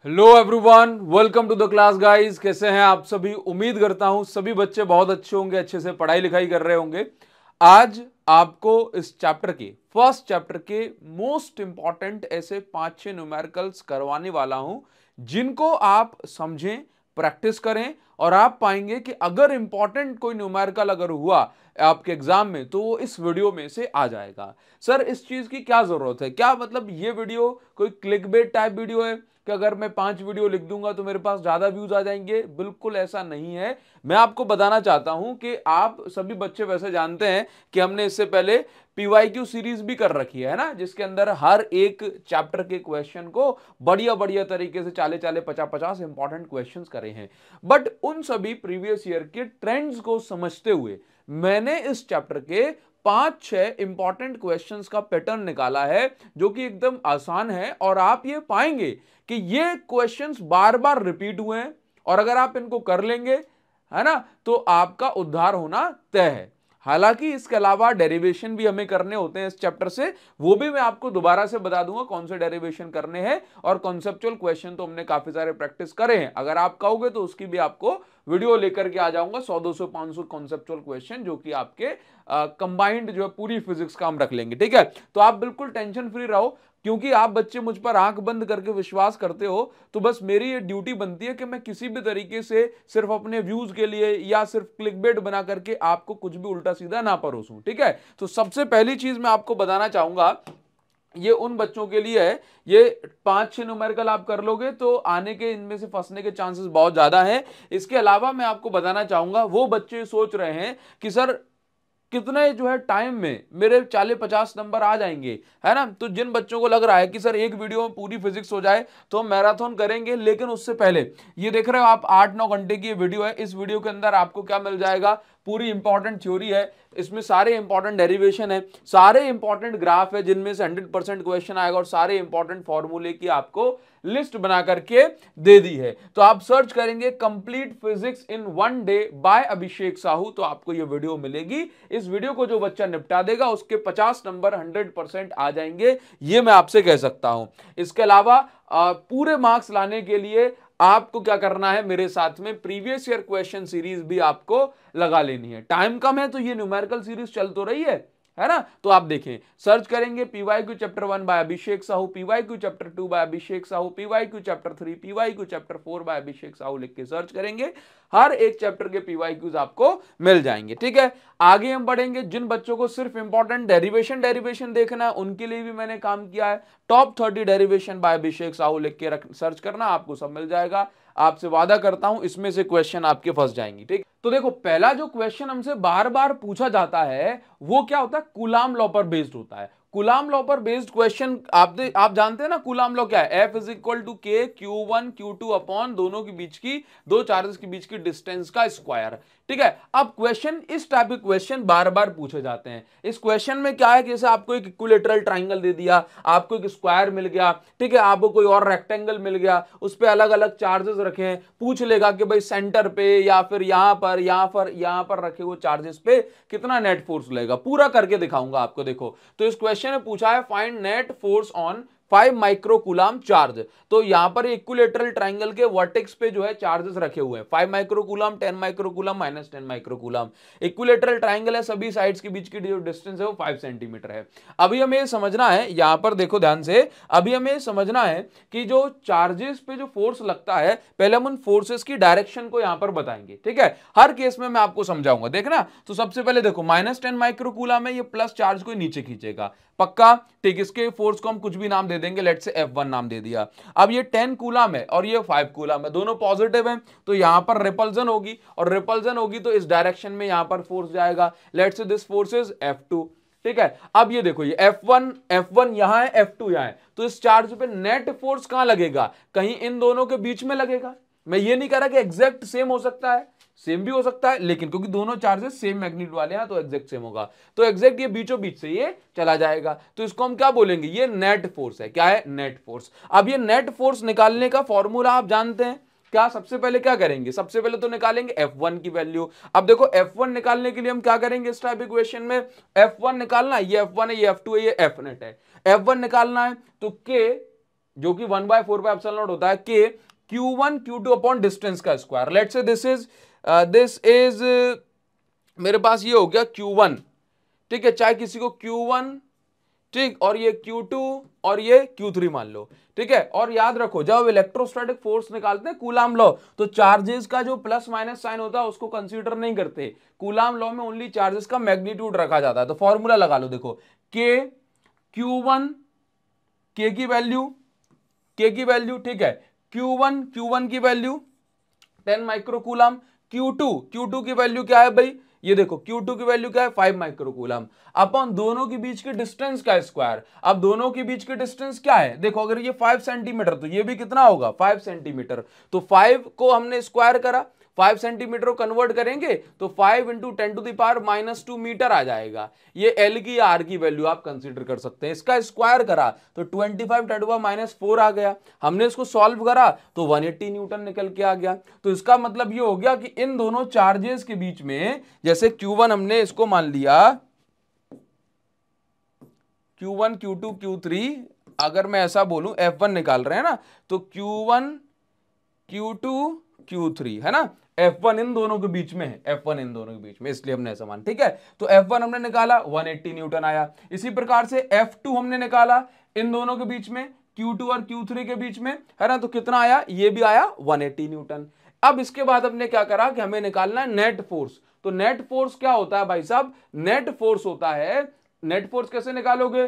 Hello everyone, welcome to the class guys. कैसे हैं आप सभी? उम्मीद करता हूं सभी बच्चे बहुत अच्छे होंगे, अच्छे से पढ़ाई लिखाई कर रहे होंगे। आज आपको इस चैप्टर के फर्स्ट चैप्टर के मोस्ट इंपॉर्टेंट ऐसे 5-6 न्यूमेरिकल्स करवाने वाला हूं, जिनको आप समझें, प्रैक्टिस करें और आप पाएंगे कि अगर इंपॉर्टेंट कोई न्यूमेरिकल अगर हुआ आपके एग्जाम में तो वो इस वीडियो में से आ जाएगा। सर इस चीज की क्या जरूरत है? क्या मतलब ये वीडियो कोई क्लिकबेट टाइप वीडियो है कि अगर मैं 5 वीडियो लिख दूंगा तो मेरे पास ज्यादा व्यूज आ जाएंगे? बिल्कुल ऐसा नहीं है। मैं आपको बताना चाहता हूं कि आप सभी बच्चे वैसे जानते हैं कि हमने इससे पहले पीवाईक्यू सीरीज भी कर रखी है ना, जिसके अंदर हर एक चैप्टर के क्वेश्चन को बढ़िया बढ़िया तरीके से 40-40 50-50 इंपॉर्टेंट क्वेश्चंस करे हैं। बट उन सभी प्रीवियस ईयर के ट्रेंड्स को समझते हुए मैंने इस चैप्टर के 5-6 इंपॉर्टेंट क्वेश्चंस का पैटर्न निकाला है, जो कि एकदम आसान है और आप ये पाएंगे कि ये क्वेश्चंस बार बार रिपीट हुए हैं और अगर आप इनको कर लेंगे, है ना, तो आपका उद्धार होना तय है। हालांकि इसके अलावा डेरिवेशन भी हमें करने होते हैं इस चैप्टर से, वो भी मैं आपको दोबारा से बता दूंगा कौन से डेरिवेशन करने हैं। और कॉन्सेप्चुअल क्वेश्चन तो हमने काफी सारे प्रैक्टिस करे हैं, अगर आप कहोगे तो उसकी भी आपको वीडियो लेकर के आ जाऊंगा। 100 200 500 कॉन्सेप्चुअल क्वेश्चन जो कि आपके कंबाइंड जो है पूरी फिजिक्स का हम रख लेंगे। ठीक है, तो आप बिल्कुल टेंशन फ्री रहो, क्योंकि आप बच्चे मुझ पर आंख बंद करके विश्वास करते हो। तो बस मेरी ये ड्यूटी बनती है कि मैं किसी भी तरीके से सिर्फ अपने व्यूज के लिए या सिर्फ क्लिकबेट बना करके आपको कुछ भी उल्टा सीधा ना परोसूं। ठीक है, तो सबसे पहली चीज मैं आपको बताना चाहूंगा, ये उन बच्चों के लिए है, ये 5-6 न्यूमेरिकल आप कर लोगे तो आने के इनमें से फंसने के चांसेस बहुत ज्यादा हैं। इसके अलावा मैं आपको बताना चाहूंगा, वो बच्चे सोच रहे हैं कि सर कितने जो है टाइम में मेरे 40-50 नंबर आ जाएंगे, है ना, तो जिन बच्चों को लग रहा है कि सर एक वीडियो में पूरी फिजिक्स हो जाए तो हम मैराथन करेंगे, लेकिन उससे पहले ये देख रहे हो आप 8-9 घंटे की ये वीडियो है। इस वीडियो के अंदर आपको क्या मिल जाएगा? पूरी इंपॉर्टेंट थ्योरी है, इसमें सारे इंपॉर्टेंट डेरिवेशन है, सारे इंपॉर्टेंट ग्राफ है जिनमें से 100% क्वेश्चन आएगा और सारे इंपॉर्टेंट फॉर्मूले की आपको लिस्ट बना करके दे दी है। तो आप सर्च करेंगे complete physics in 1 day by Abhishek Sahu, तो आपको ये वीडियो मिलेगी। इस वीडियो को जो बच्चा निपटा देगा उसके 50 नंबर 100% आ जाएंगे, ये मैं आपसे कह सकता हूं। इसके अलावा पूरे मार्क्स लाने के लिए आपको क्या करना है, मेरे साथ में प्रीवियस ईयर क्वेश्चन सीरीज भी आपको लगा लेनी है। टाइम कम है तो ये न्यूमेरिकल सीरीज चल तो रही है ना, तो आप देखें, सर्च करेंगे PYQ chapter 1 by Abhishek Sahu, PYQ chapter 2 by Abhishek Sahu, PYQ chapter 3, PYQ chapter 4 by Abhishek Sahu लिख के सर्च करेंगे, हर एक चैप्टर के पीवाईक्यूज आपको मिल जाएंगे। ठीक है, आगे हम बढ़ेंगे। जिन बच्चों को सिर्फ इंपॉर्टेंट डेरिवेशन देखना है उनके लिए भी मैंने काम किया है, top 30 derivation bye Abhishek Sahu लिख के सर्च करना, आपको सब मिल जाएगा। आपसे वादा करता हूं इसमें से क्वेश्चन आपके फंस जाएंगे। ठीक, तो देखो पहला जो क्वेश्चन हमसे बार बार पूछा जाता है वो क्या होता है? कूलाम लॉ पर बेस्ड होता है। कूलाम लॉ पर बेस्ड क्वेश्चन आप जानते हैं ना, कूलाम लॉ क्या है? F इज इक्वल टू के Q1 Q2 अपॉन दोनों के बीच की, दो चार्जेस के बीच की डिस्टेंस का स्क्वायर। ठीक है, अब क्वेश्चन इस टाइप के क्वेश्चन बार बार पूछे जाते हैं। इस क्वेश्चन में क्या है कि जैसे आपको एक इक्विलेटरल ट्राइंगल दे दिया, आपको एक स्क्वायर मिल गया, ठीक है, आपको कोई और रेक्टेंगल मिल गया, उस पर अलग अलग चार्जेस रखे हैं, पूछ लेगा कि भाई सेंटर पे या फिर यहां पर रखे हुए चार्जेस पे कितना नेट फोर्स लगेगा। पूरा करके दिखाऊंगा आपको। देखो, तो इस क्वेश्चन में पूछा है find net force on 5 microcoulomb charge. तो यहां पर इक्विलेटरल ट्राइंगल के वर्टेक्स पे जो है चार्जेस रखे हुए हैं, 5 microcoulomb, 10 microcoulomb, -10 microcoulomb. Equilateral triangle है, सभी साइड्स के बीच की जो डिस्टेंस है वो 5 सेंटीमीटर है। अभी हमें समझना है, यहां पर देखो ध्यान से, अभी हमें समझना है कि जो चार्जेस पे जो फोर्स लगता है, पहले हम उन फोर्सेस की डायरेक्शन को यहां पर बताएंगे। ठीक है, हर केस में मैं आपको समझाऊंगा। देखना, तो सबसे पहले देखो -10 माइक्रोकूलम है, ये प्लस चार्ज को नीचे खींचेगा, पक्का। ठीक, इसके फोर्स को हम कुछ भी नाम दे देंगे, लेट से F1 नाम दे दिया। अब ये 10 कूलम है और ये 5 कूलम है, दोनों पॉजिटिव हैं, तो यहां पर रिपल्जन होगी, और रिपल्जन होगी तो इस डायरेक्शन में यहां पर फोर्स जाएगा, लेट से दिस फोर्स इज F2। ठीक है, अब ये देखो, ये F1 यहां है, F2 यहां है, तो इस चार्ज पे नेट फोर्स कहां लगेगा? कहीं इन दोनों के बीच में लगेगा। मैं ये नहीं कह रहा कि एग्जैक्ट सेम हो सकता है, सेम भी हो सकता है, लेकिन क्योंकि दोनों चार्जेस सेम मैग्नीट्यूड वाले हैं तो एग्जैक्ट सेम होगा, तो एग्जैक्ट ये बीचों बीच से ये चला जाएगा, तो इसको हम क्या बोलेंगे? ये नेट फोर्स है। क्या है? Net force. अब ये नेट फोर्स निकालने का फॉर्मूला आप जानते हैं क्या? सबसे पहले क्या करेंगे? सबसे पहले तो निकालेंगे F1 की वैल्यू। अब देखो, F1 निकालने के लिए हम क्या करेंगे इस टाइप इक्वेशन में? F1 निकालना है, ये F1 है, ये F2 है, ये F नेट है। F1 निकालना है तो K जो कि 1/4 होता है के Q1 Q2 अपॉन डिस्टेंस का square. Let's say this is मेरे पास ये हो गया Q1, ठीक है, चाहे किसी को Q1, ठीक, और ये Q2 और ये Q3 मान लो, ठीक है। और याद रखो जब इलेक्ट्रोस्टैटिक फोर्स निकालते हैं कूलाम लॉ, तो चार्जेस का जो प्लस माइनस साइन होता है उसको कंसीडर नहीं करते। कूलाम लॉ में ओनली चार्जेस का मैग्नीट्यूड रखा जाता है। तो फॉर्मूला लगा लो, देखो के Q1 के की वैल्यू, ठीक है, Q1 की वैल्यू 10 माइक्रोकूलम, Q2 की वैल्यू क्या है भाई, ये देखो Q2 की वैल्यू क्या है 5 माइक्रोकूलम अपन दोनों के बीच के डिस्टेंस का स्क्वायर। अब दोनों के बीच के डिस्टेंस क्या है, देखो अगर ये 5 सेंटीमीटर तो ये भी कितना होगा 5 सेंटीमीटर। तो 5 को हमने स्क्वायर करा, 5 सेंटीमीटर को कन्वर्ट करेंगे तो 5 इंटू 10⁻⁻2 मीटर आ जाएगा। ये एल की आर की वैल्यू आप कंसीडर कर सकते हैं। इसका स्क्वायर करा तो 25 10⁻⁴ आ गया। हमने इसको सॉल्व करा तो 180 न्यूटन निकल के आ गया। तो इसका मतलब ये हो गया कि इन दोनों चार्जेस के बीच में, जैसे Q1 हमने इसको मान लिया Q1 Q2 Q3, अगर मैं ऐसा बोलूं F1 निकाल रहे हैं ना, तो Q1 Q2 Q3 है ना, F1 इन दोनों के बीच में है, F1 इन दोनों के बीच में, इसलिए हमने ऐसा मान, ठीक है। तो F1 हमने निकाला 180 न्यूटन आया। इसी प्रकार से F2 हमने निकाला इन दोनों के बीच में, Q2 और Q3 के बीच में, है ना, तो कितना आया, ये भी आया 180 न्यूटन। अब इसके बाद हमने क्या करा कि हमें निकालना है नेट फोर्स। तो नेट फोर्स क्या होता है भाई साहब, नेट फोर्स होता है, नेट फोर्स कैसे निकालोगे,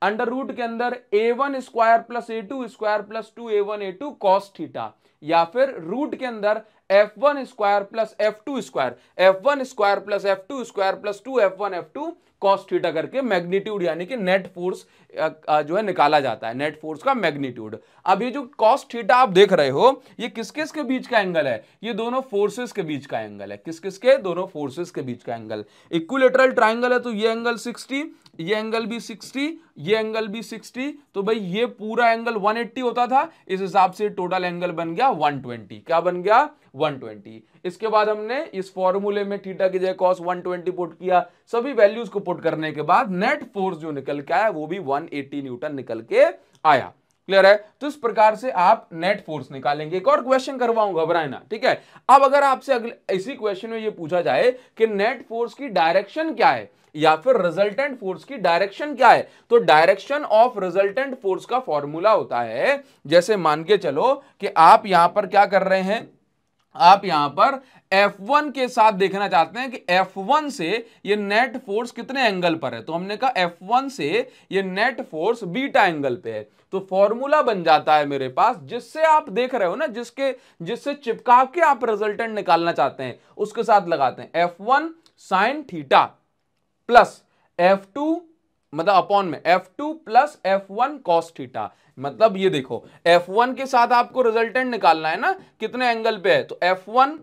अंडर रूट के अंदर A1 square plus A2 square plus 2A1 A2 cos theta, या फिर रूट के अंदर F1 square plus F2 square, F1 square plus F2 square plus 2F1 F2 cos theta करके मैग्नीट्यूड यानी कि नेट फोर्स जो है निकाला जाता है, नेट फोर्स का मैग्नीट्यूड। अब ये जो कॉस थीटा आप देख रहे हो ये किस किस के बीच का एंगल है, ये दोनों फोर्सेस के बीच का एंगल है। किस किस के, दोनों फोर्सेस के बीच का एंगल। इक्विलैटरल ट्रायंगल है तो ये एंगल 60, ये एंगल भी 60, ये एंगल भी 60, तो भाई ये पूरा एंगल 180 होता था, इस हिसाब से टोटल एंगल बन गया 120। क्या बन गया 120। इसके बाद हमने इस फॉर्मूले में थीटा की जगह cos 120 पुट किया। सभी वैल्यूज को पुट करने के बाद नेट फोर्स जो निकल के आया वो भी 180 न्यूटन निकल के आया। क्लियर है। तो इस प्रकार से आप नेट फोर्स निकालेंगे। एक और क्वेश्चन करवाऊंगा, घबराए ना, ठीक है। अब अगर आपसे अगले इसी क्वेश्चन में ये पूछा जाए कि नेट फोर्स की डायरेक्शन क्या है या फिर रिजल्टेंट फोर्स की डायरेक्शन क्या है, तो डायरेक्शन ऑफ रिजल्टेंट फोर्स का फॉर्मूला होता है, जैसे मान के चलो कि आप यहां पर क्या कर रहे हैं, आप यहां पर F1 के साथ देखना चाहते हैं कि F1 से ये नेट फोर्स कितने एंगल पर है। तो हमने कहा F1 से ये नेट फोर्स बीटा एंगल पे है। तो फॉर्मूला बन जाता है मेरे पास, जिससे आप देख रहे हो ना, जिससे चिपका के आप रिजल्टेंट निकालना चाहते हैं उसके साथ लगाते हैं F1 sine theta plus F2 मतलब अपॉन में F2 plus F1 cos theta. मतलब ये देखो F1 के साथ आपको रिजल्टेंट निकालना है ना, कितने एंगल पे है, तो F1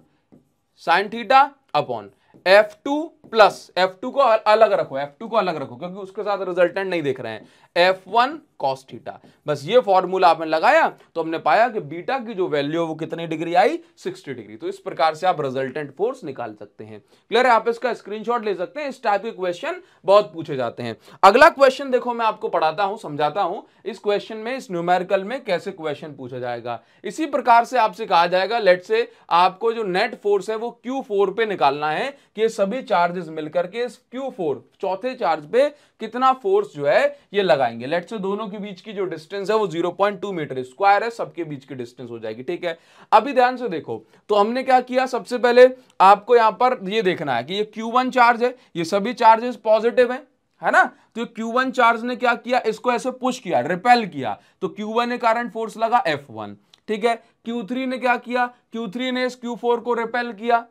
sine theta upon F2 plus, F2 को अलग रखो, F2 को अलग रखो क्योंकि उसके साथ रिजल्टेंट नहीं देख रहे हैं, F1 कॉस थीटा। बस ये फॉर्मूला आपने लगाया तो हमने पाया कि बीटा की जो वैल्यू है वो कितनी डिग्री आई, 60 डिग्री। तो इस प्रकार से आप रिजल्टेंट फोर्स निकाल सकते हैं। क्लियर है। आप इसका स्क्रीनशॉट ले सकते हैं। इस टाइप के क्वेश्चन बहुत पूछे जाते हैं। अगला क्वेश्चन देखो, मैं आपको पढ़ाता हूं, समझाता हूं इस क्वेश्चन में, इस न्यूमेरिकल में कैसे क्वेश्चन पूछा जाएगा। इसी प्रकार से आपसे कहा जाएगा, लेट से आपको जो नेट फोर्स है वो Q4 पे निकालना है कि सभी चार्जेस मिलकर के इस Q4 चौथे चार्ज पे कितना फोर्स जो है ये लगाएंगे। लेट से दोनों के बीच की जो डिस्टेंस है वो 0.2 मीटर स्क्वायर है, सबके बीच की डिस्टेंस हो जाएगी। ठीक है, अभी ध्यान से देखो, तो हमने क्या किया, सबसे पहले आपको यहां पर ये देखना है कि ये Q1 चार्ज है, ये सभी चार्जेस पॉजिटिव है ना। तो Q1 चार्ज ने क्या किया, इसको ऐसे पुश किया, रिपेल किया, तो Q1 के कारण फोर्स लगा F1। ठीक है, Q3 ने क्या किया, Q3 ने इस Q4 को रिपेल किया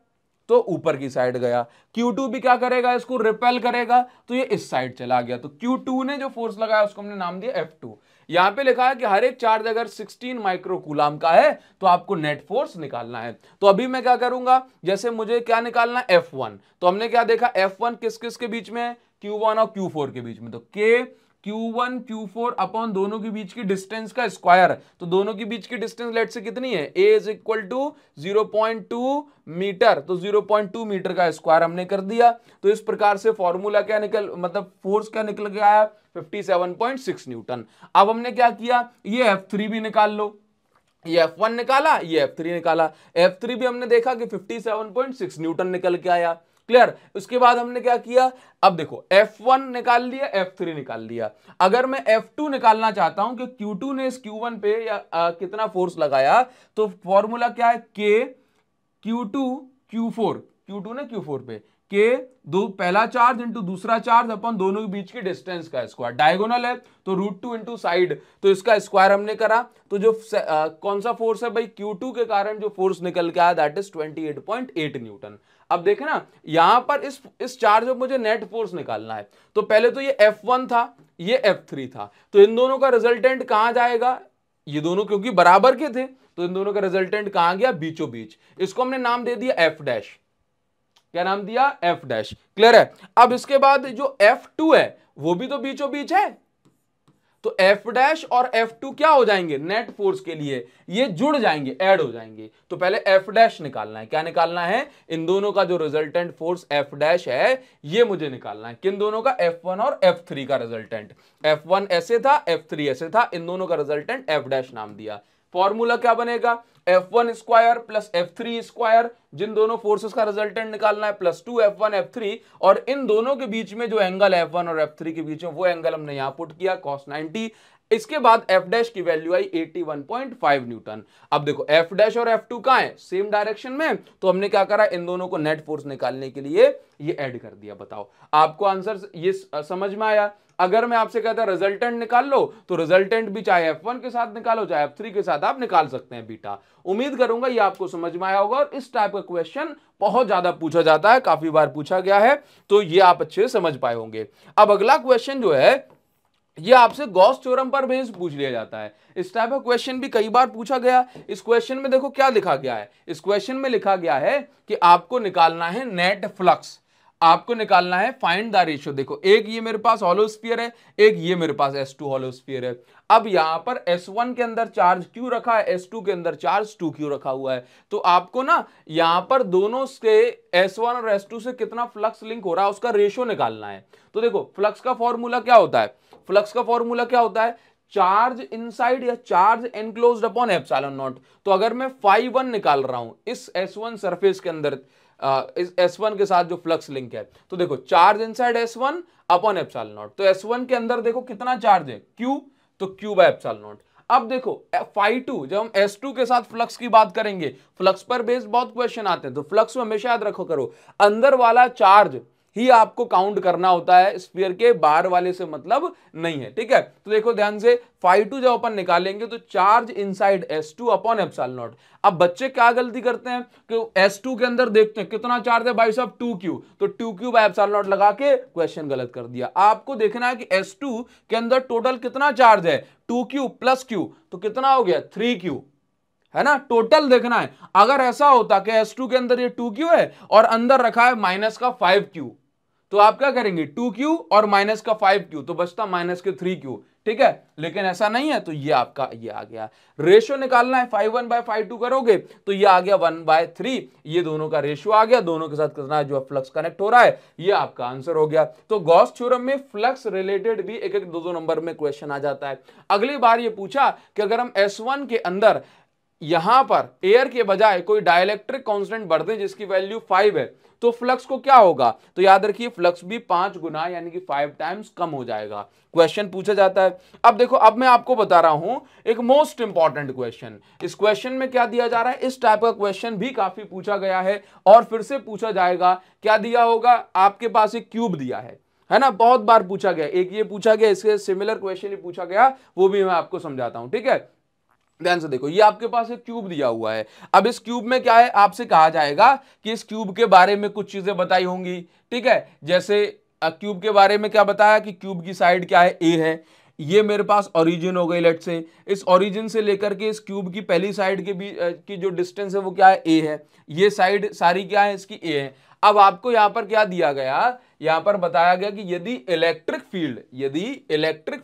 तो ऊपर की साइड गया। Q2 भी क्या करेगा, इसको रिपेल करेगा तो ये इस साइड चला गया। तो Q2 ने जो फोर्स लगाया उसको हमने नाम दिया F2। यहां पे लिखा है कि हर एक चार्ज अगर 16 माइक्रोकूलम का है तो आपको नेट फोर्स निकालना है। तो अभी मैं क्या करूंगा, जैसे मुझे क्या निकालना F1, तो हमने क्या देखा, F1 किस किस के बीच में है, Q1 और Q4 के बीच में। तो K Q1 Q4 अपॉन दोनों के बीच की डिस्टेंस का स्क्वायर। तो दोनों के बीच की डिस्टेंस लेट से कितनी है, A is equal to 0.2 metre, तो 0.2 मीटर का स्क्वायर हमने कर दिया। तो इस प्रकार से फॉर्मूला क्या निकल, मतलब फोर्स क्या निकल के आया, 57.6 न्यूटन। अब हमने क्या किया, ये F3 भी निकाल लो, ये F1 निकाला, ये F3 निकाला। F3 भी हमने देखा कि 57.6 न्यूटन निकल के आया। क्लियर। उसके बाद हमने क्या किया, अब देखो F1 निकाल लिया, F3 निकाल लिया। अगर मैं F2 निकालना चाहता हूं कि Q2 ने इस Q1 पे कितना फोर्स लगाया, तो फॉर्मूला क्या है, K Q2 Q4, Q2 ने Q4 पे के दो पहला चार्ज इंटू दूसरा चार्ज अपन दोनों के बीच की डिस्टेंस का स्क्वायर, डायगोनल है तो √2 इंटू साइड, तो इसका स्क्वायर हमने करा। तो जो कौन सा फोर्स है भाई, Q2 के कारण जो फोर्स निकल के आया दैट इज 28.8 न्यूटन। अब देखे ना यहां पर इस चार्ज में मुझे नेट फोर्स निकालना है, तो पहले तो ये F1 था, ये F3 था, तो इन दोनों का रिजल्टेंट कहां जाएगा, ये दोनों क्योंकि बराबर के थे तो इन दोनों का रिजल्टेंट कहां गया, बीचों बीच। इसको हमने नाम दे दिया F डैश। क्या नाम दिया, F डैश। क्लियर है। अब इसके बाद जो F2 है वो भी तो बीचों बीच है, तो F डैश और F2 क्या हो जाएंगे, नेट फोर्स के लिए ये जुड़ जाएंगे, ऐड हो जाएंगे। तो पहले F डैश निकालना है, क्या निकालना है, इन दोनों का जो रिजल्टेंट फोर्स F डैश है ये मुझे निकालना है। किन दोनों का, F1 और F3 का रिजल्टेंट। F1 ऐसे था, F3 ऐसे था, इन दोनों का रिजल्टेंट F डैश नाम दिया। फॉर्मूला क्या बनेगा, F1 square plus F3 square, जिन दोनों फोर्सेस का रिजल्टेंट निकालना है, प्लस 2 F1 F3, और इन दोनों के बीच में जो एंगल F1 और F3 के बीच में वो एंगल हमने यहां पुट किया cos 90। इसके बाद F डैश की वैल्यू आई 81.5 न्यूटन। अब देखो F डैश और F2 कहां है, सेम डायरेक्शन में, तो हमने क्या करा, इन दोनों को नेट फोर्स निकालने के लिए ये ऐड कर दिया। बताओ आपको आंसर ये समझ में आया। अगर मैं आपसे कहता रिजल्टेंट निकाल लो, तो रिजल्टेंट भी चाहे F1 के साथ निकालो चाहे F3 के साथ आप निकाल सकते हैं बीटा। उम्मीद करूंगा ये आपको समझ में आया होगा, और इस टाइप का क्वेश्चन बहुत ज्यादा पूछा जाता है, काफी बार पूछा गया है, तो ये आप अच्छे से समझ पाए होंगे। अब अगला क्वेश्चन जो है ये आपसे गॉस थ्योरम पर बेस पूछ लिया जाता है। इस टाइप का क्वेश्चन भी कई बार पूछा गया। इस क्वेश्चन में देखो क्या लिखा गया है, इस क्वेश्चन में लिखा गया है कि आपको निकालना है नेट फ्लक्स, आपको निकालना है फाइंड द रेशियो। देखो एक ये मेरे पास हॉलो स्फीयर है, एक ये मेरे पास S2 हॉलो स्फीयर है। अब यहां पर S1 के अंदर चार्ज Q रखा है, S2 के अंदर चार्ज 2Q रखा हुआ है। तो आपको ना यहां पर दोनों से S1 और S2 से कितना फ्लक्स लिंक हो रहा है उसका रेशियो निकालना है। तो देखो फ्लक्स का फॉर्मूला क्या होता है, फ्लक्स का फॉर्मूला क्या होता है, चार्ज इनसाइड या charge enclosed upon epsilon naught. तो अगर मैं φ1 निकाल रहा हूं इस S1 सरफेस के अंदर, इस S1 के साथ जो फ्लक्स लिंक है, तो देखो charge inside S1 upon epsilon naught, तो S1 के अंदर देखो कितना चार्ज है Q, तो Q बाय एप्सिलॉन नॉट। अब देखो φ2, जब हम S2 के साथ फ्लक्स की बात करेंगे, फ्लक्स पर बेस्ड बहुत क्वेश्चन आते हैं, तो फ्लक्स में हमेशा याद रखो करो अंदर वाला चार्ज ही आपको काउंट करना होता है, स्फीयर के बाहर वाले से मतलब नहीं है। ठीक है, तो देखो ध्यान से φ2 जब अपन निकालेंगे तो charge inside S2 upon epsilon not. अब बच्चे क्या गलती करते हैं कि S2 के अंदर देखते हैं कितना चार्ज है भाई साहब 2Q, तो 2Q बाय एप्सिलॉन नॉट लगा के क्वेश्चन गलत कर दिया। आपको देखना है कि S2 के अंदर टोटल कितना चार्ज है, 2Q प्लस Q, तो कितना हो गया 3Q, है ना, टोटल देखना है। अगर ऐसा होता कि S2 के अंदर ये 2Q है और अंदर रखा है माइनस का 5Q, तो आप क्या करेंगे 2Q और माइनस का 5Q, तो बचता माइनस के 3Q। ठीक है, लेकिन ऐसा नहीं है, तो ये आपका ये आ गया। रेशियो निकालना है, φ1 बाय φ2 करोगे तो ये आ गया 1/3, ये दोनों का रेशियो आ गया, दोनों के साथ कितना जो फ्लक्स कनेक्ट हो रहा है, ये आपका आंसर हो गया। तो गॉस थ्योरम में फ्लक्स रिलेटेड भी एक एक दो नंबर में क्वेश्चन आ जाता है। अगली बार ये पूछा कि अगर हम S1 के अंदर यहां पर एयर के बजाय कोई डाइलेक्ट्रिक कांस्टेंट भर दें जिसकी वैल्यू 5 है, तो फ्लक्स को क्या होगा, तो याद रखिए फ्लक्स भी 5 गुना यानी कि 5 टाइम्स कम हो जाएगा। क्वेश्चन पूछा जाता है। अब देखो, अब मैं आपको बता रहा हूं एक मोस्ट इंपॉर्टेंट क्वेश्चन। इस क्वेश्चन में क्या दिया जा रहा है, इस टाइप का क्वेश्चन भी काफी पूछा गया है और फिर से पूछा जाएगा। क्या दिया होगा, आपके पास एक क्यूब दिया है ना, बहुत बार पूछा गया, एक ये पूछा गया, इसके सिमिलर क्वेश्चन ही पूछा गया, वो भी मैं आपको समझाता हूं। ठीक है, ध्यान से देखो, ये आपके पास एक क्यूब दिया हुआ है। अब इस क्यूब में क्या है, आपसे कहा जाएगा कि इस क्यूब के बारे में कुछ चीजें बताई होंगी। ठीक है, जैसे क्यूब के बारे में क्या बताया कि क्यूब की साइड क्या है, ए है, ये मेरे पास ओरिजिन हो गई, लेट से इस ओरिजिन से लेकर के इस क्यूब की पहली साइड के बीच की जो डिस्टेंस है वो क्या है, ए है, ये साइड सारी क्या है इसकी ए है। अब आपको यहां पर क्या दिया गया यहां पर बताया गया कि यदि इलेक्ट्रिक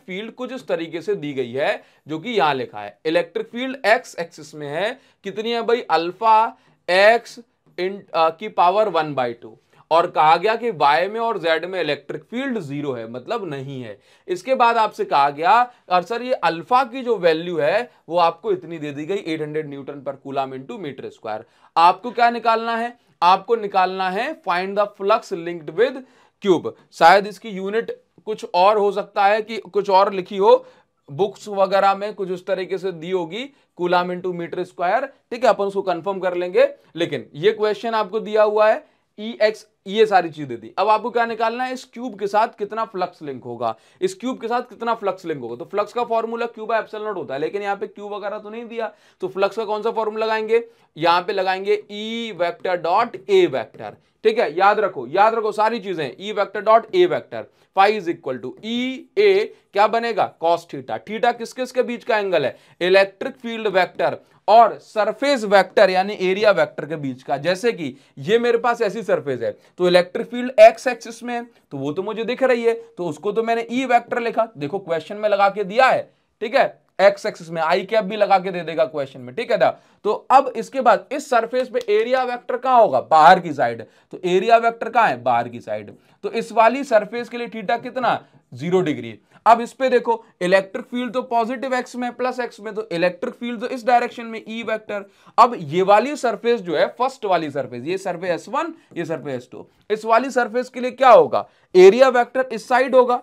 फील्ड कुछ इस तरीके से दी गई है, जो कि यहां लिखा है इलेक्ट्रिक फील्ड एक्स एक्सिस में है, कितनी है भाई, अल्फा एक्स की पावर 1/2, और कहा गया कि y में और z में इलेक्ट्रिक फील्ड 0 है, मतलब नहीं है। इसके बाद आपसे कहा गया और सर ये अल्फा की जो वैल्यू है वो आपको इतनी दे दी गई 800 न्यूटन पर कूलम इनटू मीटर स्क्वायर। आपको क्या निकालना है, आपको निकालना है find the flux linked with cube. शायद इसकी यूनिट कुछ और हो सकता है कि कुछ और लिखी हो, बुक्स वगैरह में कुछ उस तरीके से दी होगी, कूलम इनटू मीटर स्क्वायर, ठीक है, अपन उसको कंफर्म कर लेंगे। लेकिन ये क्वेश्चन आपको दिया हुआ है EX, ये सारी चीजें दी। अब आपको क्या निकालना है, इस क्यूब के साथ कितना फ्लक्स लिंक होगा, इस क्यूब के साथ कितना फ्लक्स लिंक होगा। तो फ्लक्स का formula Q by epsilon not होता है, लेकिन यहाँ पे क्यू वगैरह तो नहीं दिया, तो फ्लक्स का कौन सा फॉर्मूला लगाएंगे, यहाँ पे लगाएंगे E vector dot A vector, ठीक है, याद रखो सारी चीजें, E vector dot A vector, phi is equal to EA क्या बनेगा, कॉस थीटा। थीटा किस किस के बीच का एंगल है, इलेक्ट्रिक फील्ड वेक्टर और सरफेस वेक्टर यानी एरिया वेक्टर के बीच का। जैसे कि ये मेरे पास ऐसी सरफेस है, तो इलेक्ट्रिक फील्ड एक्स एक्सिस में है, तो वो तो मुझे दिख रही है, तो उसको तो मैंने ई वेक्टर लिखा, देखो क्वेश्चन में लगा के दिया है, ठीक है, एक्स एक्सिस में आई कैप भी लगा के दे देगा क्वेश्चन में, ठीक है ना। तो अब इसके बाद इस सरफेस पे एरिया वेक्टर कहां होगा, बाहर की साइड, तो एरिया वेक्टर कहां है, बाहर की साइड। तो इस वाली सरफेस के लिए थीटा कितना, 0 डिग्री। अब इस पे देखो इलेक्ट्रिक फील्ड तो पॉजिटिव एक्स में प्लस एक्स में, तो इलेक्ट्रिक फील्ड तो इस डायरेक्शन में ई वेक्टर। अब ये वाली सरफेस जो है, फर्स्ट वाली सरफेस, ये सरफेस S1, ये सरफेस S2, इस वाली सरफेस के लिए क्या होगा, एरिया वेक्टर इस साइड होगा।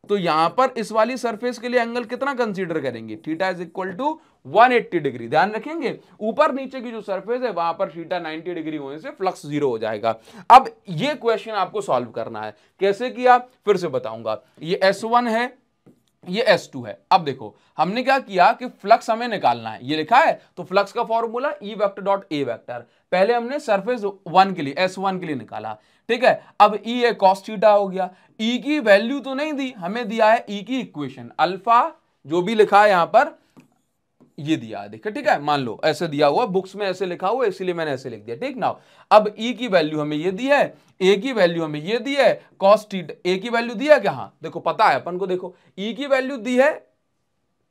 तो यहां पर इस वाली सरफेस के लिए एंगल कितना कंसीडर करेंगे, theta is equal to 180 degree. ध्यान रखेंगे ऊपर नीचे की जो सरफेस है वहां पर थीटा 90 डिग्री होने से फ्लक्स 0 हो जाएगा। अब ये क्वेश्चन आपको सॉल्व करना है, कैसे किया फिर से बताऊंगा। ये S1 है, ये S2 है। अब देखो हमने क्या किया कि फ्लक्स हमें निकालना है, ये लिखा है, तो फ्लक्स का formula E vector dot A vector, पहले हमने सरफेस 1 के लिए S1 के लिए निकाला, ठीक है। अब E है cos थीटा हो गया, E की वैल्यू तो नहीं दी, हमें दिया है E की इक्वेशन, अल्फा जो भी लिखा है यहां पर ये दिया है, देखिए, ठीक है, मान लो ऐसे दिया हुआ, बुक्स में ऐसे लिखा हुआ, इसीलिए मैंने ऐसे लिख दिया, ठीक ना। अब E की वैल्यू हमें ये दी है, A की वैल्यू हमें ये दी है, cos थीटा, A की वैल्यू दी है क्या, हाँ देखो पता है अपन को, देखो E की वैल्यू दी है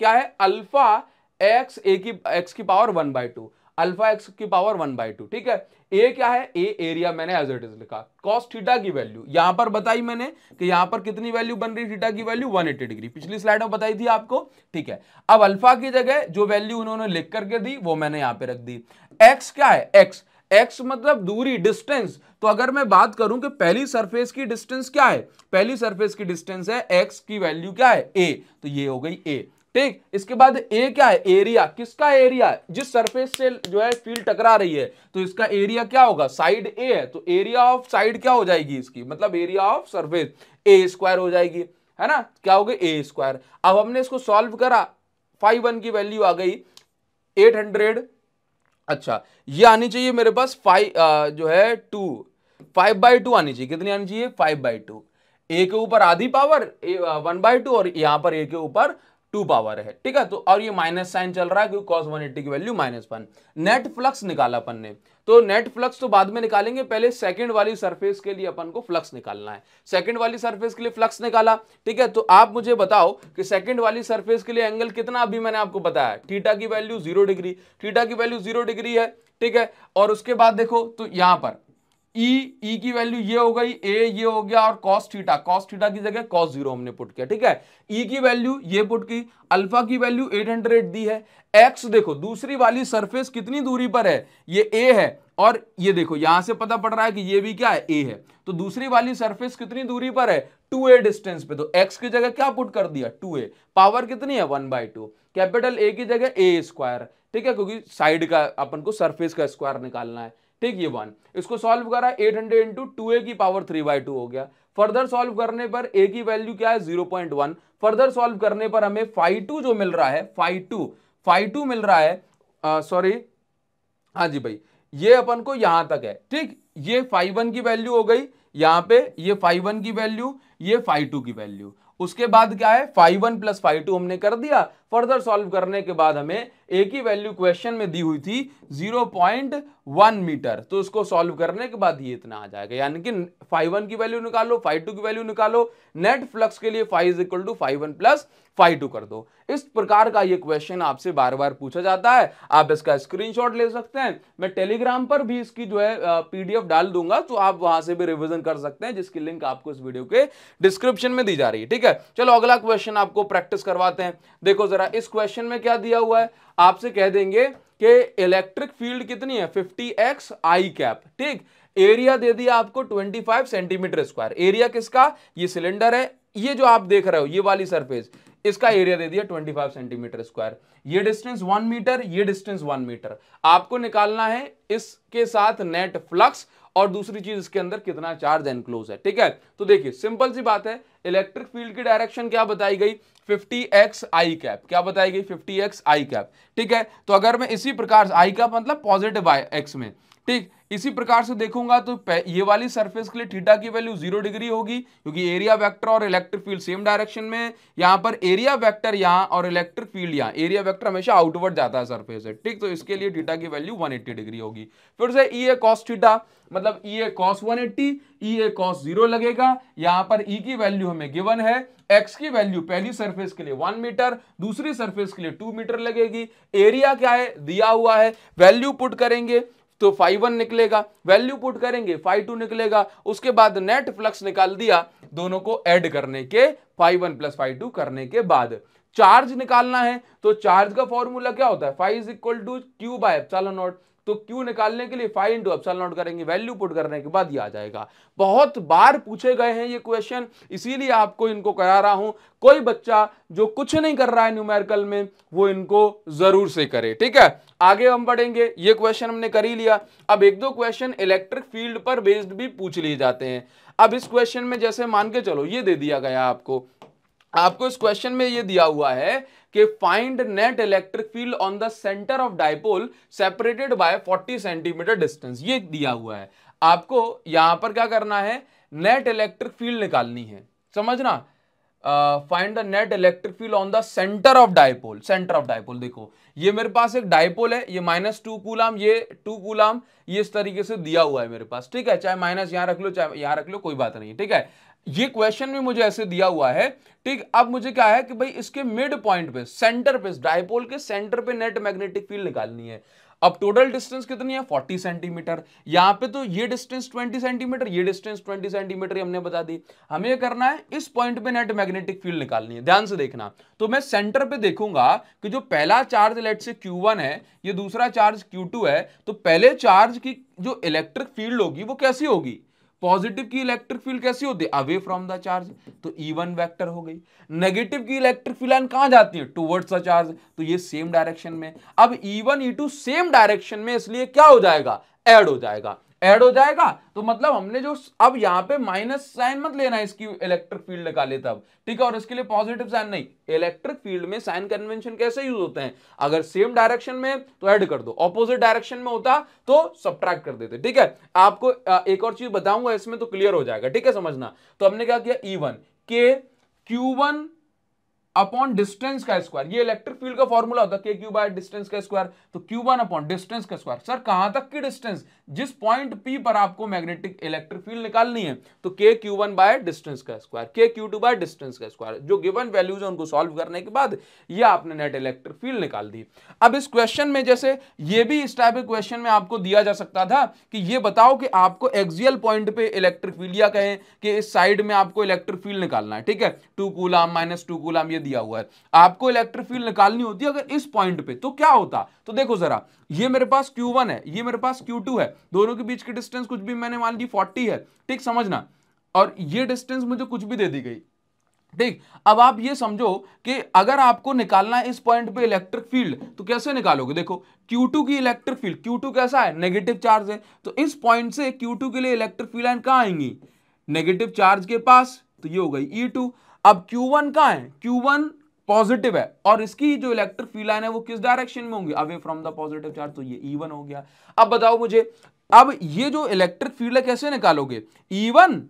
क्या है, अल्फा एक्स की पावर 1/2, अल्फा एक्स की पावर 1/2, ठीक है। ए क्या है, ए एरिया मैंने एज इट इज लिखा। cos थीटा की वैल्यू यहां पर बताई मैंने कि यहां पर कितनी वैल्यू बन रही, थीटा की वैल्यू 180 डिग्री, पिछली स्लाइड में बताई थी आपको, ठीक है। अब अल्फा की जगह जो वैल्यू उन्होंने लिख करके दी वो मैंने यहां पे रख दी। एक्स क्या है, एक्स, एक्स मतलब दूरी, डिस्टेंस। तो अगर मैं बात करूं कि पहली सरफेस की डिस्टेंस क्या है, पहली सरफेस की डिस्टेंस है एक्स की वैल्यू क्या है, ए, तो ये हो गई ए, ठीक। इसके बाद ए क्या है, एरिया, किसका एरिया, जिस सरफेस से जो है फील्ड टकरा रही है, तो इसका एरिया क्या होगा, साइड ए है, तो एरिया ऑफ साइड क्या हो जाएगी इसकी, मतलब area of surface A square हो जाएगी, है ना, क्या हो गई ए स्क्वायर। अब हमने इसको सॉल्व करा, फाइव 1 की वैल्यू आ गई 800, अच्छा ये आनी चाहिए मेरे पास 5 जो है 5/2 आनी चाहिए, कितनी आनी चाहिए, 5/2, ए के ऊपर आधी पावर 1/2 और यहां पर ए के ऊपर 2 पावर है, ठीक है। तो और ये माइनस साइन चल रहा है क्योंकि cos 180 की वैल्यू -1। नेट फ्लक्स निकाला अपन ने, तो नेट फ्लक्स तो बाद में निकालेंगे, पहले सेकंड वाली सरफेस के लिए अपन को फ्लक्स निकालना है। सेकंड वाली सरफेस के लिए फ्लक्स निकाला, ठीक है। तो आप मुझे बताओ कि सेकंड वाली सरफेस के लिए एंगल कितना, अभी मैंने आपको बताया थीटा की वैल्यू 0 डिग्री, थीटा की वैल्यू 0 डिग्री है, ठीक है। और उसके बाद देखो तो यहां पर ई की वैल्यू ये हो गई, ए ये हो गया, और cos थीटा की जगह cos 0 हमने पुट किया, ठीक है। ई की वैल्यू ये पुट की, अल्फा की वैल्यू 800 दी है। एक्स देखो दूसरी वाली सरफेस कितनी दूरी पर है, ये ए है, और ये देखो यहां से पता पड़ रहा है कि ये भी क्या है, ए है, तो दूसरी वाली सरफेस कितनी दूरी पर है, 2a डिस्टेंस पे, तो x की जगह क्या पुट कर दिया, 2a, पावर कितनी है 1/2, कैपिटल A की जगह a स्क्वायर, ठीक है, क्योंकि साइड का अपन को सरफेस का स्क्वायर निकालना है, ठीक। ये 1, इसको सॉल्व करा 800 इंटू 2a की पावर 3/2 हो गया। फर्दर सॉल्व करने पर a की वैल्यू क्या है 0.1, फर्दर सॉल्व करने पर हमें φ2 जो मिल रहा है, φ2 मिल रहा है, सॉरी हाँ जी भाई, ये अपन को यहां तक है, ठीक। ये φ1 की वैल्यू हो गई यहां पे, ये φ1 की वैल्यू, ये φ2 की वैल्यू, उसके बाद क्या है φ1 प्लस φ2 हमने कर दिया। फर्दर सॉल्व करने के बाद हमें एक ही वैल्यू क्वेश्चन में दी हुई थी 0.1 मीटर, तो उसको सॉल्व करने के बाद ये इतना आ जाएगा, यानी कि φ1 की वैल्यू निकालो, φ2 की वैल्यू निकालो, नेट फ्लक्स के लिए φ इज इक्वल टू φ1 प्लस φ2 कर दो। इस प्रकार का ये क्वेश्चन आपसे बार बार पूछा जाता है। आप इसका स्क्रीनशॉट ले सकते हैं, मैं टेलीग्राम पर भी इसकी जो है पीडीएफ डाल दूंगा, तो आप वहां से भी रिवीजन कर सकते हैं, जिसकी लिंक आपको इस वीडियो के डिस्क्रिप्शन में दी जा रही है। ठीक है, चलो अगला क्वेश्चन आपको प्रैक्टिस करवाते हैं। देखो जरा इस क्वेश्चन में क्या दिया हुआ है, आपसे कह देंगे कि इलेक्ट्रिक फील्ड कितनी है 50x आई कैप। ठीक, एरिया दे दिया आपको 25 सेंटीमीटर स्क्वायर। एरिया किसका, ये सिलेंडर है, ये जो आप देख रहे हो ये वाली सरफेस, इसका एरिया दे दिया 25 सेंटीमीटर स्क्वायर। ये डिस्टेंस 1 मीटर, ये डिस्टेंस 1 मीटर। आपको निकालना है इसके साथ नेट फ्लक्स, और दूसरी चीज इसके अंदर कितना चार्ज एनक्लोज है। ठीक है, तो देखिए सिंपल सी बात है, इलेक्ट्रिक फील्ड की डायरेक्शन क्या बताई गई 50x आई कैप। क्या बताई गई 50x आई कैप। ठीक है, तो अगर मैं इसी प्रकार से आई कैप मतलब पॉजिटिव एक्स में, ठीक, इसी प्रकार से देखूंगा तो ये वाली सरफेस के लिए थीटा की वैल्यू 0 डिग्री होगी, क्योंकि एरिया वेक्टर और इलेक्ट्रिक फील्ड सेम डायरेक्शन में है। यहां पर एरिया वेक्टर यहां और इलेक्ट्रिक फील्ड यहां, एरिया वेक्टर हमेशा आउटवर्ड जाता है सरफेस से। ठीक, तो इसके लिए थीटा की वैल्यू 180 डिग्री होगी। फिर से ई ए कॉस थीटा मतलब ई ए कॉस 180, ई ए कॉस 0 लगेगा। यहां पर ई की वैल्यू हमें गिवन है, एक्स की वैल्यू पहली सरफेस के लिए 1 मीटर, दूसरी सरफेस के लिए 2 मीटर लगेगी। एरिया क्या है दिया हुआ है, वैल्यू पुट करेंगे तो φ1 निकलेगा, वैल्यू पुट करेंगे φ2 निकलेगा। उसके बाद नेट फ्लक्स निकाल दिया, दोनों को ऐड करने के φ1 प्लस φ2 करने के बाद। चार्ज निकालना है तो चार्ज का फॉर्मूला क्या होता है, φ is equal to Q by epsilon naught. तो क्यू निकालने के लिए φ इंटू एप्सिलॉन नॉट करेंगे, वैल्यू पुट करने के बाद ये आ जाएगा। बहुत बार पूछे गए हैं ये क्वेश्चन, इसीलिए आपको इनको करा रहा हूं। कोई बच्चा जो कुछ नहीं कर रहा है न्यूमेरिकल में, वो इनको जरूर से करे। ठीक है, आगे हम बढ़ेंगे, ये क्वेश्चन हमने कर ही लिया। अब एक दो क्वेश्चन इलेक्ट्रिक फील्ड पर बेस्ड भी पूछ लिए जाते हैं। अब इस क्वेश्चन में जैसे मान के चलो ये दे दिया गया आपको इस क्वेश्चन में ये दिया हुआ है कि find net electric field on the centre of dipole separated by 40 centimetre distance, ये दिया हुआ है। आपको यहां पर क्या करना है, नेट इलेक्ट्रिक फील्ड निकालनी है, समझना। Find the net electric field on the centre of dipole. Centre of dipole देखो, ये मेरे पास एक डाइपोल है, ये -2 कूलम, ये 2 कूलम, ये इस तरीके से दिया हुआ है मेरे पास। ठीक है, चाहे माइनस यहां रख लो चाहे यहां रख लो, कोई बात नहीं। ठीक है, ये क्वेश्चन में मुझे ऐसे दिया हुआ है। ठीक, अब मुझे क्या है कि भाई इसके मिड पॉइंट पे, सेंटर पे, डाइपोल के सेंटर पे नेट मैग्नेटिक फील्ड निकालनी है। अब टोटल डिस्टेंस कितनी है 40 सेंटीमीटर, यहां पे तो ये डिस्टेंस 20 सेंटीमीटर, ये डिस्टेंस 20 सेंटीमीटर हमने बता दी। हमें ये करना है इस पॉइंट पे नेट मैग्नेटिक फील्ड निकालनी है, ध्यान से देखना। तो मैं सेंटर पे देखूंगा कि जो पहला चार्ज लेट से Q1 है, ये दूसरा चार्ज Q2 है, तो पहले चार्ज की जो इलेक्ट्रिक फील्ड होगी वो कैसी होगी, पॉजिटिव की इलेक्ट्रिक फील्ड कैसी होती है, अवे फ्रॉम द चार्ज, तो E1 वेक्टर हो गई। नेगेटिव की इलेक्ट्रिक फील्ड लाइन कहां जाती है, टुवर्ड्स द चार्ज, तो ये सेम डायरेक्शन में। अब E1 E2 सेम डायरेक्शन में, इसलिए क्या हो जाएगा, ऐड हो जाएगा। ऐड हो जाएगा तो मतलब हमने जो अब यहां पे माइनस साइन मत लेना इसकी इलेक्ट्रिक फील्ड निकाले तब, ठीक है, और इसके लिए पॉजिटिव साइन नहीं। इलेक्ट्रिक फील्ड में साइन कन्वेंशन कैसे यूज होते हैं, अगर सेम डायरेक्शन में तो ऐड कर दो, ऑपोजिट डायरेक्शन में होता तो सब्ट्रैक्ट कर देते। ठीक है, आपको एक और चीज बताऊंगा इसमें तो क्लियर हो जाएगा। ठीक है, समझना। तो हमने क्या किया, E1 के Q1 अपॉन डिस्टेंस का स्क्वायर, ये इलेक्ट्रिक फील्ड का फॉर्मूला होता है के क्यू बाय डिस्टेंस का स्क्वायर, तो Q1 अपॉन डिस्टेंस का स्क्वायर। सर कहां तक की डिस्टेंस, जिस पॉइंट P पर आपको मैग्नेटिक इलेक्ट्रिक फील्ड निकालनी है, तो के Q1 बाय डिस्टेंस का स्क्वायर, के Q2 बाय डिस्टेंस का स्क्वायर। जो गिवन वैल्यूज है उनको सॉल्व करने के बाद ये आपने नेट इलेक्ट्रिक फील्ड निकाल दी। अब इस क्वेश्चन में जैसे ये भी इस टाइप के क्वेश्चन में आपको दिया जा सकता था कि ये बताओ कि आपको एक्सियल पॉइंट पे इलेक्ट्रिक फील्ड, या कहें कि इस साइड में आपको इलेक्ट्रिक फील्ड निकालना है। ठीक है, 2 कूलम -2 कूलम ये दिया हुआ है, आपको इलेक्ट्रिक फील्ड निकालनी होती है अगर इस पॉइंट पे, तो क्या होता, तो देखो जरा, ये मेरे पास Q1 है, ये मेरे पास Q2 है, दोनों के बीच की डिस्टेंस कुछ भी मैंने मान ली 40 है। ठीक, समझना, और ये डिस्टेंस मुझे कुछ भी दे दी गई। ठीक, अब आप ये समझो कि अगर आपको निकालना है इस पॉइंट पे इलेक्ट्रिक फील्ड, तो कैसे निकालोगे, देखो Q2 की इलेक्ट्रिक फील्ड, Q2 कैसा है, नेगेटिव चार्ज है, तो इस पॉइंट से Q2 के लिए इलेक्ट्रिक फील्ड लाइन कहां आएंगी, नेगेटिव चार्ज के पास, तो ये हो गई E2। अब Q1 कहां है, Q1 पॉजिटिव है, और इसकी जो इलेक्ट्रिक फील्ड लाइन है वो किस डायरेक्शन में होंगी, away from the positive charge, तो ये E1 हो गया। अब बताओ मुझे, अब ये जो इलेक्ट्रिक फील्ड है कैसे निकालोगे, E1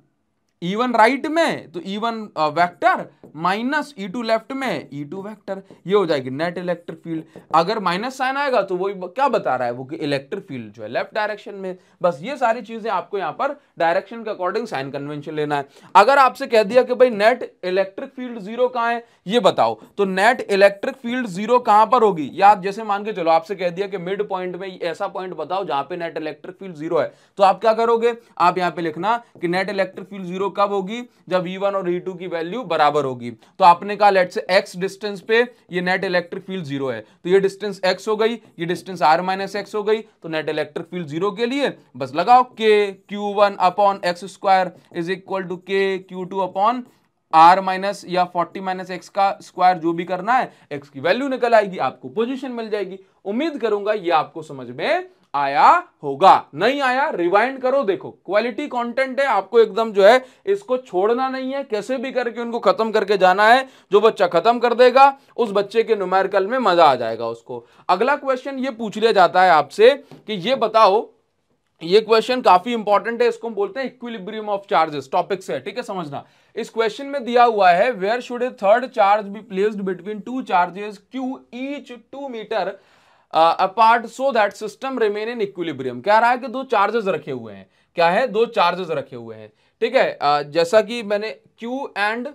E1 राइट में तो E1 vector minus E2 left में E2 वेक्टर, ये हो जाएगी नेट इलेक्ट्रिक फील्ड। अगर माइनस साइन आएगा तो वो क्या बता रहा है वो कि इलेक्ट्रिक फील्ड जो है लेफ्ट डायरेक्शन में। बस ये सारी चीजें आपको यहाँ पर डायरेक्शन के अकॉर्डिंग साइन कन्वेंशन लेना है। अगर आपसे कह दिया कि भाई नेट इलेक्ट्रिक फील्ड जीरो कहां है ये बताओ, तो नेट इलेक्ट्रिक फील्ड जीरो कहां पर होगी, या जैसे मान के चलो आपसे कह दिया कि मिड पॉइंट में ऐसा पॉइंट बताओ जहां पे नेट इलेक्ट्रिक फील्ड जीरो है, तो आप क्या करोगे, आप यहां पे लिखना कि नेट इलेक्ट्रिक फील्ड जीरो कब होगी, जब E1 और E2 की वैल्यू बराबर होगी। तो आपने कहा लेट से x डिस्टेंस पे ये नेट इलेक्ट्रिक फील्ड जीरो है, तो ये डिस्टेंस x हो गई, ये डिस्टेंस r माइनस x हो गई, तो नेट इलेक्ट्रिक फील्ड जीरो के लिए बस लगाओ k q1 upon x square is equal to k q2 upon r minus या 40 माइनस एक्स का स्क्वायर, जो भी करना है, x की वैल्यू निकल आएगी, आपको पोजीशन मिल जाएगी। उम्मीद करूंगा ये आपको समझ में आया होगा। नहीं आया रिवाइंड करो, देखो क्वालिटी कंटेंट है, आपको एकदम जो है इसको छोड़ना नहीं है, कैसे भी करके उनको खत्म करके जाना है। जो बच्चा खत्म कर देगा उस बच्चे के न्यूमेरिकल में मजा आ जाएगा उसको। अगला क्वेश्चन ये पूछ लिया जाता है आपसे कि ये बताओ, ये क्वेश्चन काफी इंपॉर्टेंट है, इसको हम बोलते हैं इक्विलिब्रियम ऑफ चार्जेस, टॉपिक से, ठीक है, समझना। इस क्वेश्चन में दिया हुआ है where should a third charge be placed between two charges q each 2 metre apart so that system remain in equilibrium. कह रहा है कि दो चार्जेस रखे हुए हैं, क्या है, दो चार्जेस रखे हुए हैं, ठीक है, जैसा कि मैंने q एंड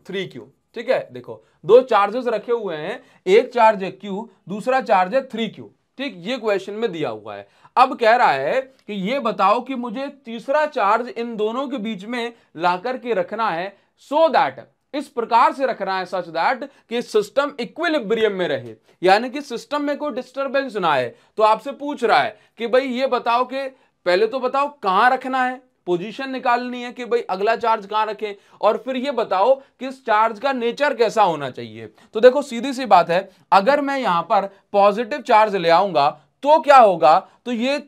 3q, ठीक है, देखो दो चार्जेस रखे हुए हैं, एक चार्ज है q, दूसरा चार्ज है 3q, ठीक, ये क्वेश्चन में दिया हुआ है। अब कह रहा है कि ये बताओ कि मुझे तीसरा चार्ज इन दोनों के बीच में लाकर के रखना है, सो दैट, इस प्रकार से रखना है सच दैट कि सिस्टम इक्विलिब्रियम में रहे, यानी कि सिस्टम में कोई डिस्टरबेंस ना आए। तो आपसे पूछ रहा है कि भाई ये बताओ कि पहले तो बताओ कहां रखना है, पोजीशन निकालनी है कि भाई अगला चार्ज कहां रखें, और फिर ये बताओ कि इस चार्ज का नेचर कैसा होना चाहिए। तो देखो सीधी सी बात है, अगर मैं यहां पर पॉजिटिव चार्ज ले आऊंगा तो क्या होगा, तो ये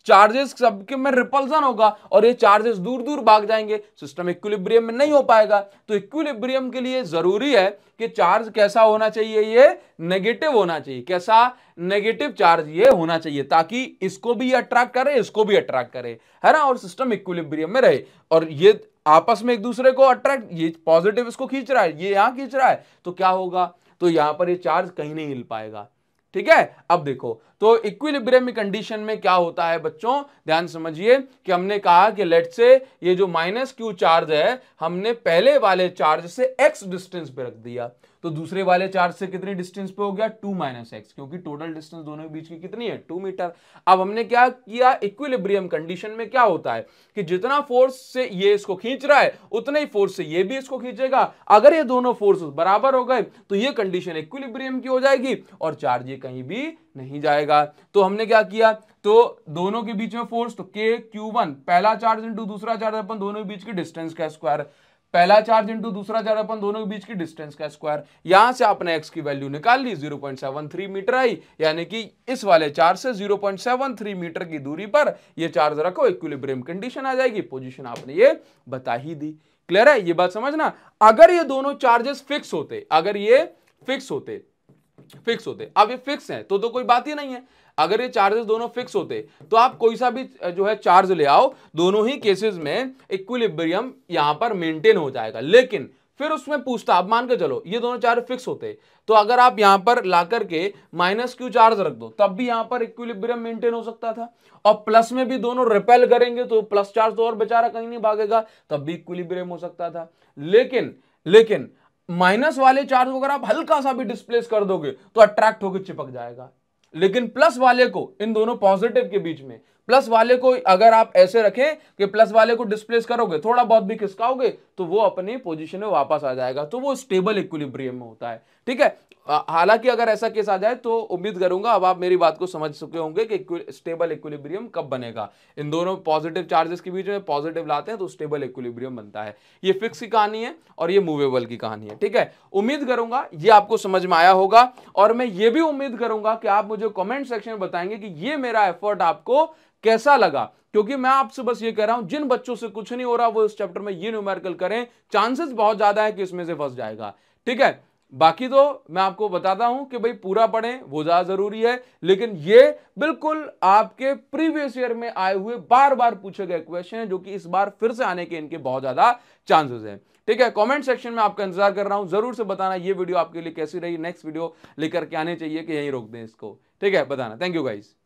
चार्जेस सबके में रिपल्सन होगा और ये चार्जेस दूर दूर भाग जाएंगे, सिस्टम इक्विलिब्रियम में नहीं हो पाएगा। तो इक्विलिब्रियम के लिए जरूरी है कि चार्ज कैसा होना चाहिए, ये नेगेटिव होना चाहिए। कैसा, नेगेटिव चार्ज ये होना चाहिए, ताकि इसको भी अट्रैक्ट करे, इसको भी अट्रैक्ट करे, है ना, और सिस्टम इक्विलिब्रियम में रहे। और ये आपस में एक दूसरे को अट्रैक्ट, ये पॉजिटिव इसको खींच रहा है, ये यहां खींच रहा है, तो क्या होगा, तो यहां पर ये चार्ज कहीं नहीं हिल पाएगा, ठीक है। अब देखो तो इक्विलिब्रियम कंडीशन में क्या होता है बच्चों, ध्यान समझिए कि हमने कहा कि लेट से ये जो माइनस क्यू चार्ज है हमने पहले वाले चार्ज से x डिस्टेंस पे रख दिया, तो दूसरे वाले चार्ज से कितनी डिस्टेंस पे हो गया, 2 माइनस एक्स, क्योंकि टोटल डिस्टेंस दोनों के बीच की कितनी है, 2 मीटर। अब हमने क्या किया, इक्विलिब्रियम कंडीशन में क्या होता है कि जितना फोर्स से ये इसको खींच रहा है उतने ही फोर्स से ये भी इसको खींचेगा। अगर ये दोनों फोर्स बराबर हो गए तो ये कंडीशन इक्विलिब्रियम की हो जाएगी और चार्ज ये कहीं भी नहीं जाएगा। तो हमने क्या किया, तो दोनों के बीच में फोर्स, तो k q1 पहला चार्ज इंटू दूसरा चार्ज अपन दोनों के बीच की डिस्टेंस का स्क्वायर, पहला चार्ज इंटू दूसरा चार्ज अपन दोनों के बीच की डिस्टेंस का स्क्वायर। यहां से आपने x की वैल्यू निकाल ली, 0.73 मीटर आई, यानी कि इस वाले चार्ज से 0.73 मीटर की दूरी पर ये चार्ज रखो, इक्विलिब्रियम कंडीशन आ जाएगी। पोजीशन आपने ये बता ही दी। क्लियर है, ये बात समझना। अगर ये दोनों चार्जेस फिक्स होते, अगर ये फिक्स होते, अब ये फिक्स है तो कोई बात ही नहीं है। अगर ये चार्जेस दोनों फिक्स होते तो आप कोई सा भी जो है चार्ज ले आओ, दोनों ही केसेस में इक्विलिब्रियम यहां पर मेंटेन हो जाएगा। लेकिन फिर उसमें पूछता, अब मान के चलो ये दोनों चार्ज फिक्स होते, तो अगर आप यहां पर लाकर के माइनस क्यू चार्ज रख दो तब भी यहां पर इक्विलिब्रियम मेंटेन हो सकता था, और प्लस में भी दोनों रिपेल करेंगे तो प्लस चार्ज तो और बेचारा कहीं नहीं भागेगा, तब भी इक्विलिब्रियम हो सकता था। लेकिन माइनस वाले चार्ज को अगर आप हल्का सा भी डिस्प्लेस कर दोगे तो अट्रैक्ट होकर चिपक जाएगा, लेकिन प्लस वाले को, इन दोनों पॉजिटिव के बीच में प्लस वाले को अगर आप ऐसे रखें कि प्लस वाले को डिस्प्लेस करोगे, थोड़ा बहुत भी खिसकाओगे तो वो अपनी पोजीशन में वापस आ जाएगा, तो वो स्टेबल इक्विलिब्रियम में होता है, ठीक है। हालांकि अगर ऐसा केस आ जाए तो उम्मीद करूंगा अब आप मेरी बात को समझ चुके होंगे कि स्टेबल इक्विलिब्रियम कब बनेगा। इन दोनों पॉजिटिव चार्जेस के बीच में पॉजिटिव लाते हैं तो स्टेबल इक्विलिब्रियम बनता है। ये फिक्स की कहानी है और ये मूवेबल की कहानी है, ठीक है। उम्मीद करूंगा ये आपको समझ में आया होगा, और मैं ये भी उम्मीद करूंगा कि आप मुझे कमेंट सेक्शन में बताएंगे कि ये मेरा एफर्ट आपको कैसा लगा, क्योंकि मैं आपसे बस ये कह रहा हूं जिन बच्चों से कुछ नहीं हो रहा वो इस चैप्टर में ये न्यूमेरिकल करें, चांसेस बहुत ज्यादा है कि इसमें से फंस जाएगा, ठीक है। बाकी तो मैं आपको बताता हूं कि भाई पूरा पढ़ें, वो ज्यादा जरूरी है, लेकिन ये बिल्कुल आपके प्रीवियस ईयर में आए हुए बार बार पूछे गए क्वेश्चन है, जो कि इस बार फिर से आने के इनके बहुत ज्यादा चांसेस हैं। ठीक है, कमेंट सेक्शन में आपका इंतजार कर रहा हूं, जरूर से बताना ये वीडियो आपके लिए कैसी रही, नेक्स्ट वीडियो लेकर के आने चाहिए कि यहीं रोक दें इसको। ठीक है, बताना। Thank you guys.